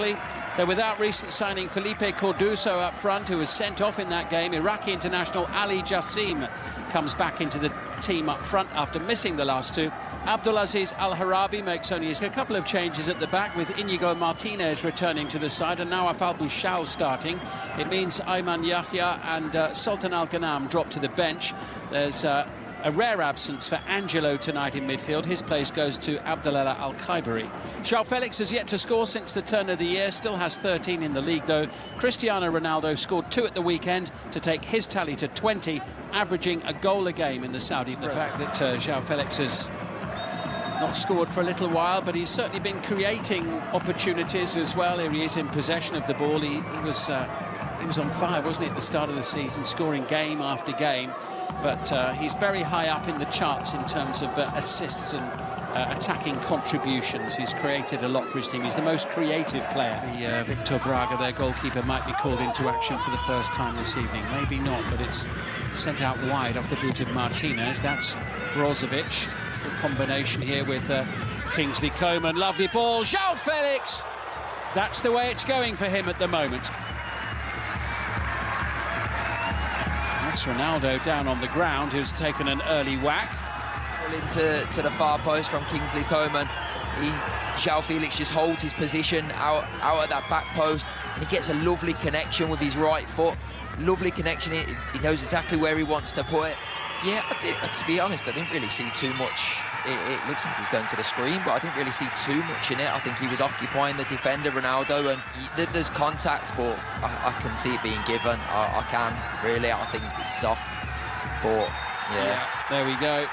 quickly. They're without recent signing Felipe Corduso up front, who was sent off in that game. Iraqi international Ali Jassim comes back into the team up front after missing the last two. Abdulaziz Al-Harabi makes only a couple of changes at the back, with Inigo Martinez returning to the side and now Afal Bouchal starting. It means Ayman Yahya and Sultan Al-Ghanam drop to the bench. There's a rare absence for Angelo tonight in midfield. His place goes to Abdelala Al-Khaibari. João Felix has yet to score since the turn of the year, still has 13 in the league though. Cristiano Ronaldo scored 2 at the weekend to take his tally to 20, averaging a goal a game in the Saudi. The fact that João Felix has not scored for a little while, but he's certainly been creating opportunities as well. Here he is in possession of the ball. He was on fire, wasn't he, at the start of the season, scoring game after game. But he's very high up in the charts in terms of assists and attacking contributions. He's created a lot for his team. He's the most creative player. Victor Braga, their goalkeeper, might be called into action for the first time this evening. Maybe not, but it's sent out wide off the boot of Martinez. That's Brozovic. Good combination here with Kingsley Coman. Lovely ball. João Felix! That's the way it's going for him at the moment. That's Ronaldo down on the ground, who's taken an early whack. Into the far post from Kingsley Coman. João Felix just holds his position out at that back post, and he gets a lovely connection with his right foot. Lovely connection. He knows exactly where he wants to put it. Yeah, to be honest, I didn't really see too much. It looks like he's going to the screen, but I didn't really see too much in it. I think he was occupying the defender, Ronaldo, and there's contact, but I can see it being given. I can, really. I think it's soft, but yeah. There we go.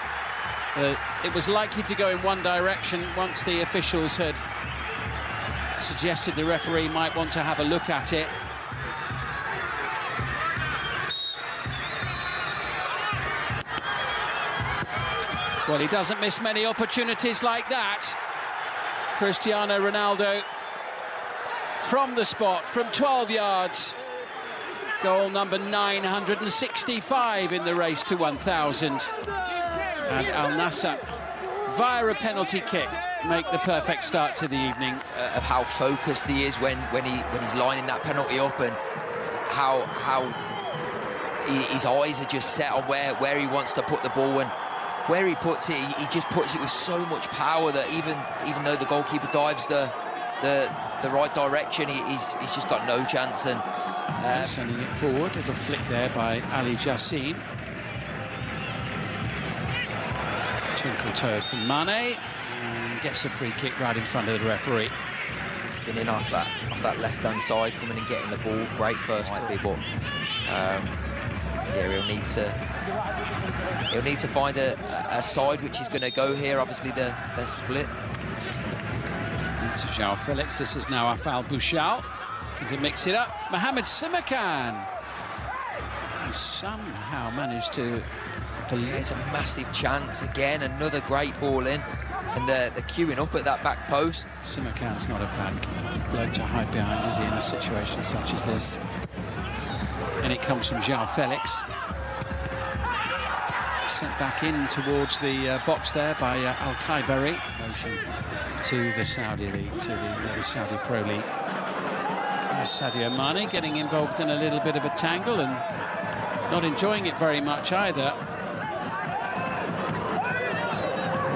It was likely to go in one direction once the officials had suggested the referee might want to have a look at it. Well, he doesn't miss many opportunities like that. Cristiano Ronaldo from the spot, from 12 yards. Goal number 965 in the race to 1,000. And Al Nassar, via a penalty kick, make the perfect start to the evening. Of how focused he is when he's lining that penalty up, and how his eyes are just set on where he wants to put the ball, and where he puts it, he just puts it with so much power that even though the goalkeeper dives the right direction, he's just got no chance. And sending it forward, little flick there by Ali Jassim. Twinkle toed from Mane, and gets a free kick right in front of the referee. Lifting in off that left-hand side, coming and getting the ball, great first touch, but yeah, he'll need to find a side which is going to go here. Obviously, they're split. Into João Felix. This is now Afal Bouchal. To mix it up, Mohamed Simakan, who somehow managed to. There's a massive chance again. Another great ball in, and they're queuing up at that back post. Simakan's not a bad bloke to hide behind, is he, in a situation such as this? And it comes from João Felix. Sent back in towards the box there by Al-Khaibari. Motion to the Saudi League, to the Saudi Pro League. There's Sadio Mane getting involved in a little bit of a tangle and not enjoying it very much either.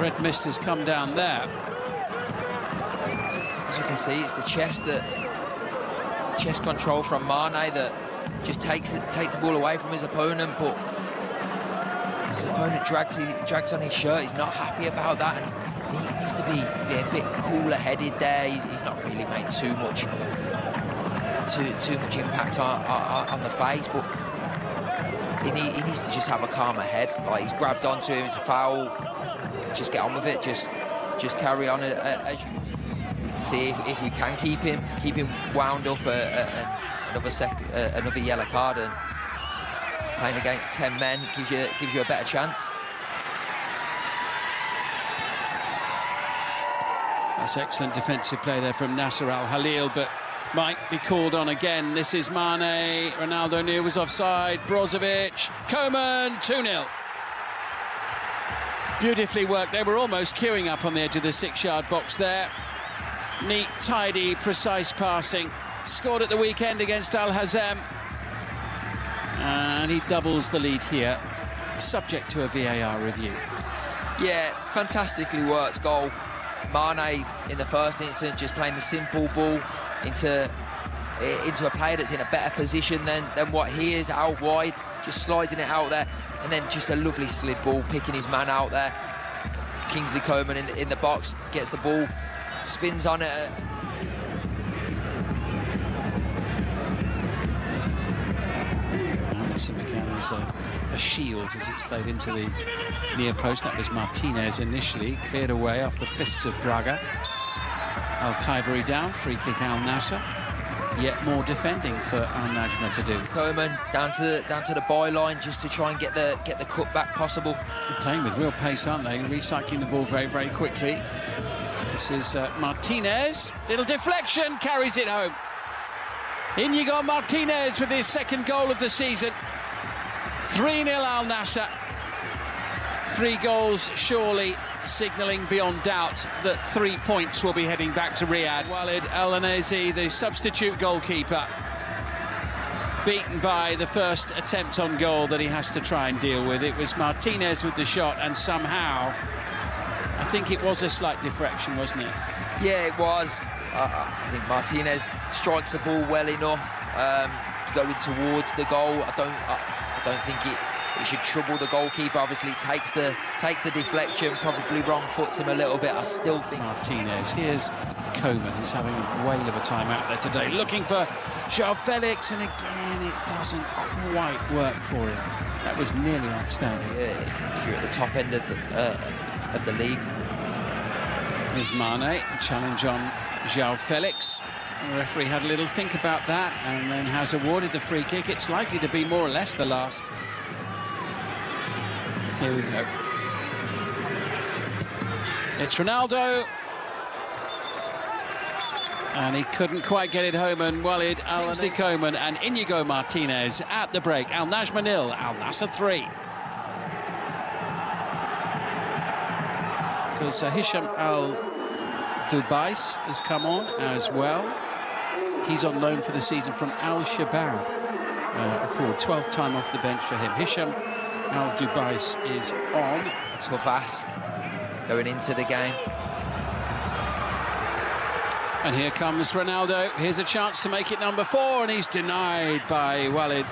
Red mist has come down there. As you can see, it's the chest control from Mane that just takes the ball away from his opponent, but his opponent drags on his shirt. He's not happy about that, and he needs to be a bit cooler-headed there. He's not really made too much impact on the face, but he needs to just have a calmer head. Like, he's grabbed onto him, it's a foul. Just get on with it. Just carry on. See if we can keep him wound up. Another yellow card, and playing against 10 men gives you a better chance. That's excellent defensive play there from Nassar Al-Khalil, but might be called on again. This is Mane. Ronaldo knew was offside. Brozovic. Coman. 2-0. Beautifully worked. They were almost queuing up on the edge of the 6-yard box there. Neat, tidy, precise passing. Scored at the weekend against Al Hazem. And he doubles the lead here, subject to a VAR review. Yeah, fantastically worked goal. Mane, in the first instance, just playing the simple ball into a player that's in a better position than what he is, out wide, just sliding it out there, and then just a lovely slid ball, picking his man out there. Kingsley Coman in the box, gets the ball, spins on it. McCann is a shield as it's played into the near post. That was Martinez initially, cleared away off the fists of Braga. Al-Khaibari down, free kick Al Nassar. Yet more defending for Al Najmah to do. Coman down to the byline just to try and get the cutback possible. They're playing with real pace, aren't they? Recycling the ball very, very quickly. This is Martinez. Little deflection, carries it home. Inigo Martinez with his second goal of the season. 3-0 Al Nassr. 3 goals surely signalling beyond doubt that 3 points will be heading back to Riyadh. Walid El-Anazi, the substitute goalkeeper, beaten by the first attempt on goal that he has to try and deal with. It was Martinez with the shot, and somehow, I think it was a slight deflection, wasn't it? Yeah, it was. I think Martinez strikes the ball well enough going towards the goal. I don't think it should trouble the goalkeeper. Obviously takes the deflection, probably wrong foots him a little bit. I still think Martinez. Here's Coman, who's having a whale of a time out there today, looking for João Felix, and again it doesn't quite work for him. That was nearly outstanding. Yeah, if you're at the top end of the league. Here's Mane, a challenge on João Felix. The referee had a little think about that and then has awarded the free kick. It's likely to be more or less the last. Here we go. It's Ronaldo. And he couldn't quite get it home, and Walid El-Anazi Coman and Inigo Martinez at the break. Al Najmah 0, Al Nassr 3. Because Hisham Al-Dubais has come on as well. He's on loan for the season from Al Shabab. Forward, 12th time off the bench for him. Hisham Al-Dubais is on. A tough ask going into the game. And here comes Ronaldo. Here's a chance to make it number 4, and he's denied by Walid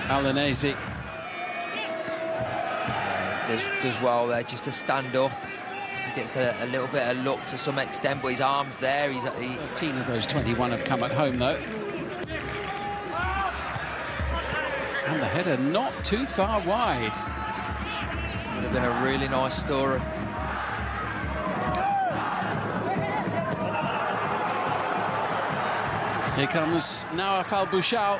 El-Anazi. Does well there just to stand up. He gets a little bit of luck to some extent, but his arm's there. 13 of those 21 have come at home, though. And the header not too far wide. Would have been a really nice story. Here comes Nawaf Al-Bouchal.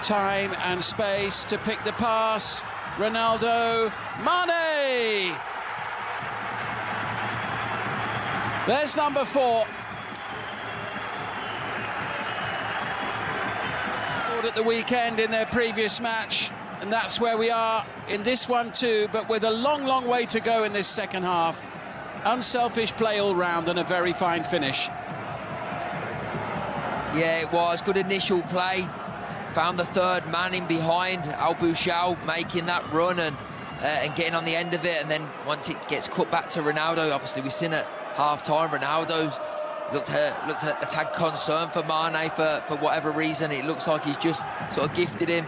Time and space to pick the pass. Ronaldo, Mane! There's number 4. At the weekend in their previous match, and that's where we are in this one too, but with a long, long way to go in this second half. Unselfish play all round and a very fine finish. Yeah, it was good initial play. Found the third man in behind, Al-Bouchal making that run and getting on the end of it, and then once it gets cut back to Ronaldo, obviously we've seen at half-time Ronaldo looked a tad concerned for Mane for whatever reason. It looks like he's just sort of gifted him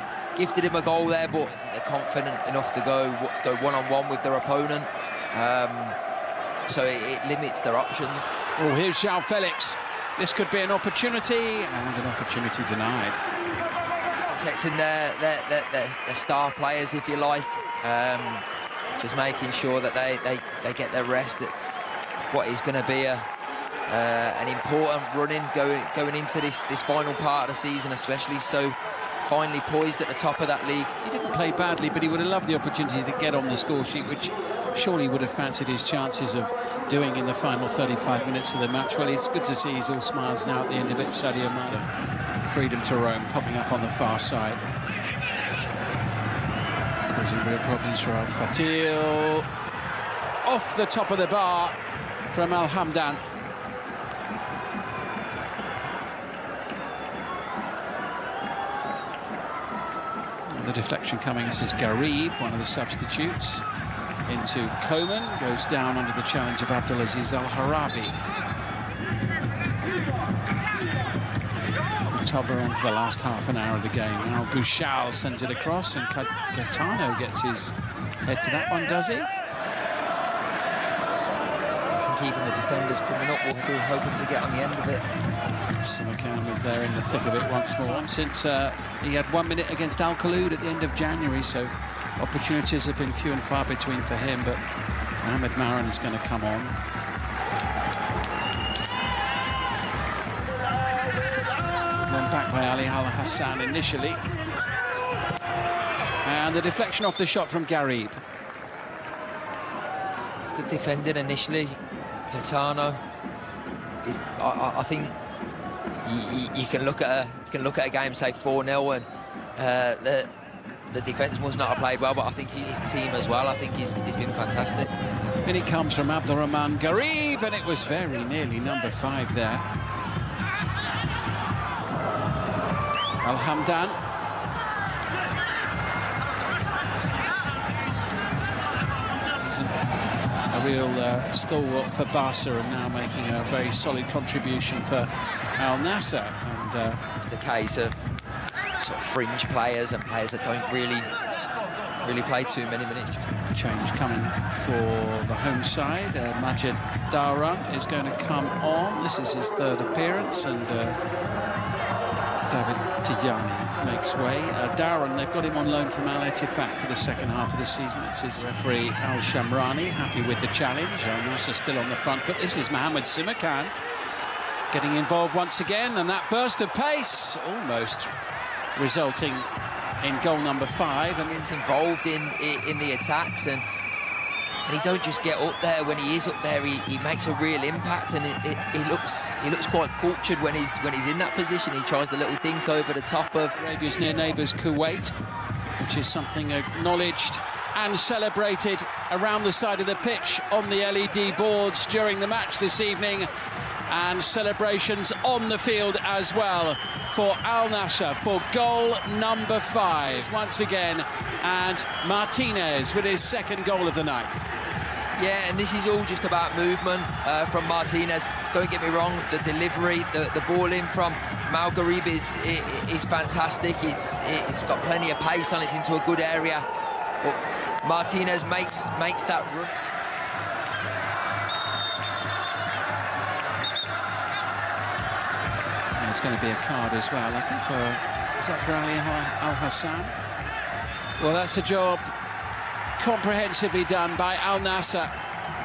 a goal there, but they're confident enough to go one-on-one with their opponent, so it limits their options. Oh, here's João Felix. This could be an opportunity, and an opportunity denied. Protecting their star players, if you like, just making sure that they get their rest at what is going to be an important run-in going into this final part of the season, especially so finely poised at the top of that league. He didn't play badly, but he would have loved the opportunity to get on the score sheet, which surely would have fancied his chances of doing in the final 35 minutes of the match. Well, it's good to see he's all smiles now at the end of it. Sadio Mane, freedom to roam, popping up on the far side, causing real problems for Al Fatil. Off the top of the bar from Al Hamdan. And the deflection coming, this is Garib, one of the substitutes, into Coman, goes down under the challenge of Abdulaziz Al-Harabi. Tobler on for the last half an hour of the game. Now Bouchal sends it across, and Gaetano gets his head to that one, does he? I think even the defenders coming up will be hoping to get on the end of it. Simakan was there in the thick of it once more, since he had 1 minute against Al Khaloud at the end of January, so opportunities have been few and far between for him, but Mohamed Maran is going to come on. Run back by Ali Al Hassan initially. And the deflection off the shot from Garib. Good defending initially. Gaetano. I think you can look at a game, say 4-0, and the defence must not have played well, but I think his team as well. I think he's been fantastic. And it comes from Abdurrahman Garib, and it was very nearly number 5 there. Al Hamdan. He's a real stalwart for Barca, and now making a very solid contribution for Al Nassr. And it's the case of sort of fringe players and players that don't really play too many minutes. Change coming for the home side. Majid Daran is going to come on. This is his 3rd appearance, and David Tijani makes way. Daran, they've got him on loan from Al Ettifaq for the second half of the season. It's his referee Al Shamrani, happy with the challenge. Al Nassr still on the front foot. This is Mohamed Simakan getting involved once again, and that burst of pace almost resulting in goal number 5. And gets involved in the attacks, and he don't just get up there. When he is up there, he makes a real impact, and he looks quite cultured when he's in that position. He tries the little dink over the top of Arabia's near neighbours, Kuwait, which is something acknowledged and celebrated around the side of the pitch on the LED boards during the match this evening, and celebrations on the field as well for Al Nassr for goal number 5 once again, and Martinez with his 2nd goal of the night. Yeah, and this is all just about movement from Martinez. Don't get me wrong, the delivery, the ball in from Mal Garib is fantastic. It's got plenty of pace on it, it's into a good area, but Martinez makes that run. There's going to be a card as well, I think, is that for Ali Al Hassan? Well, that's a job comprehensively done by Al Nassr.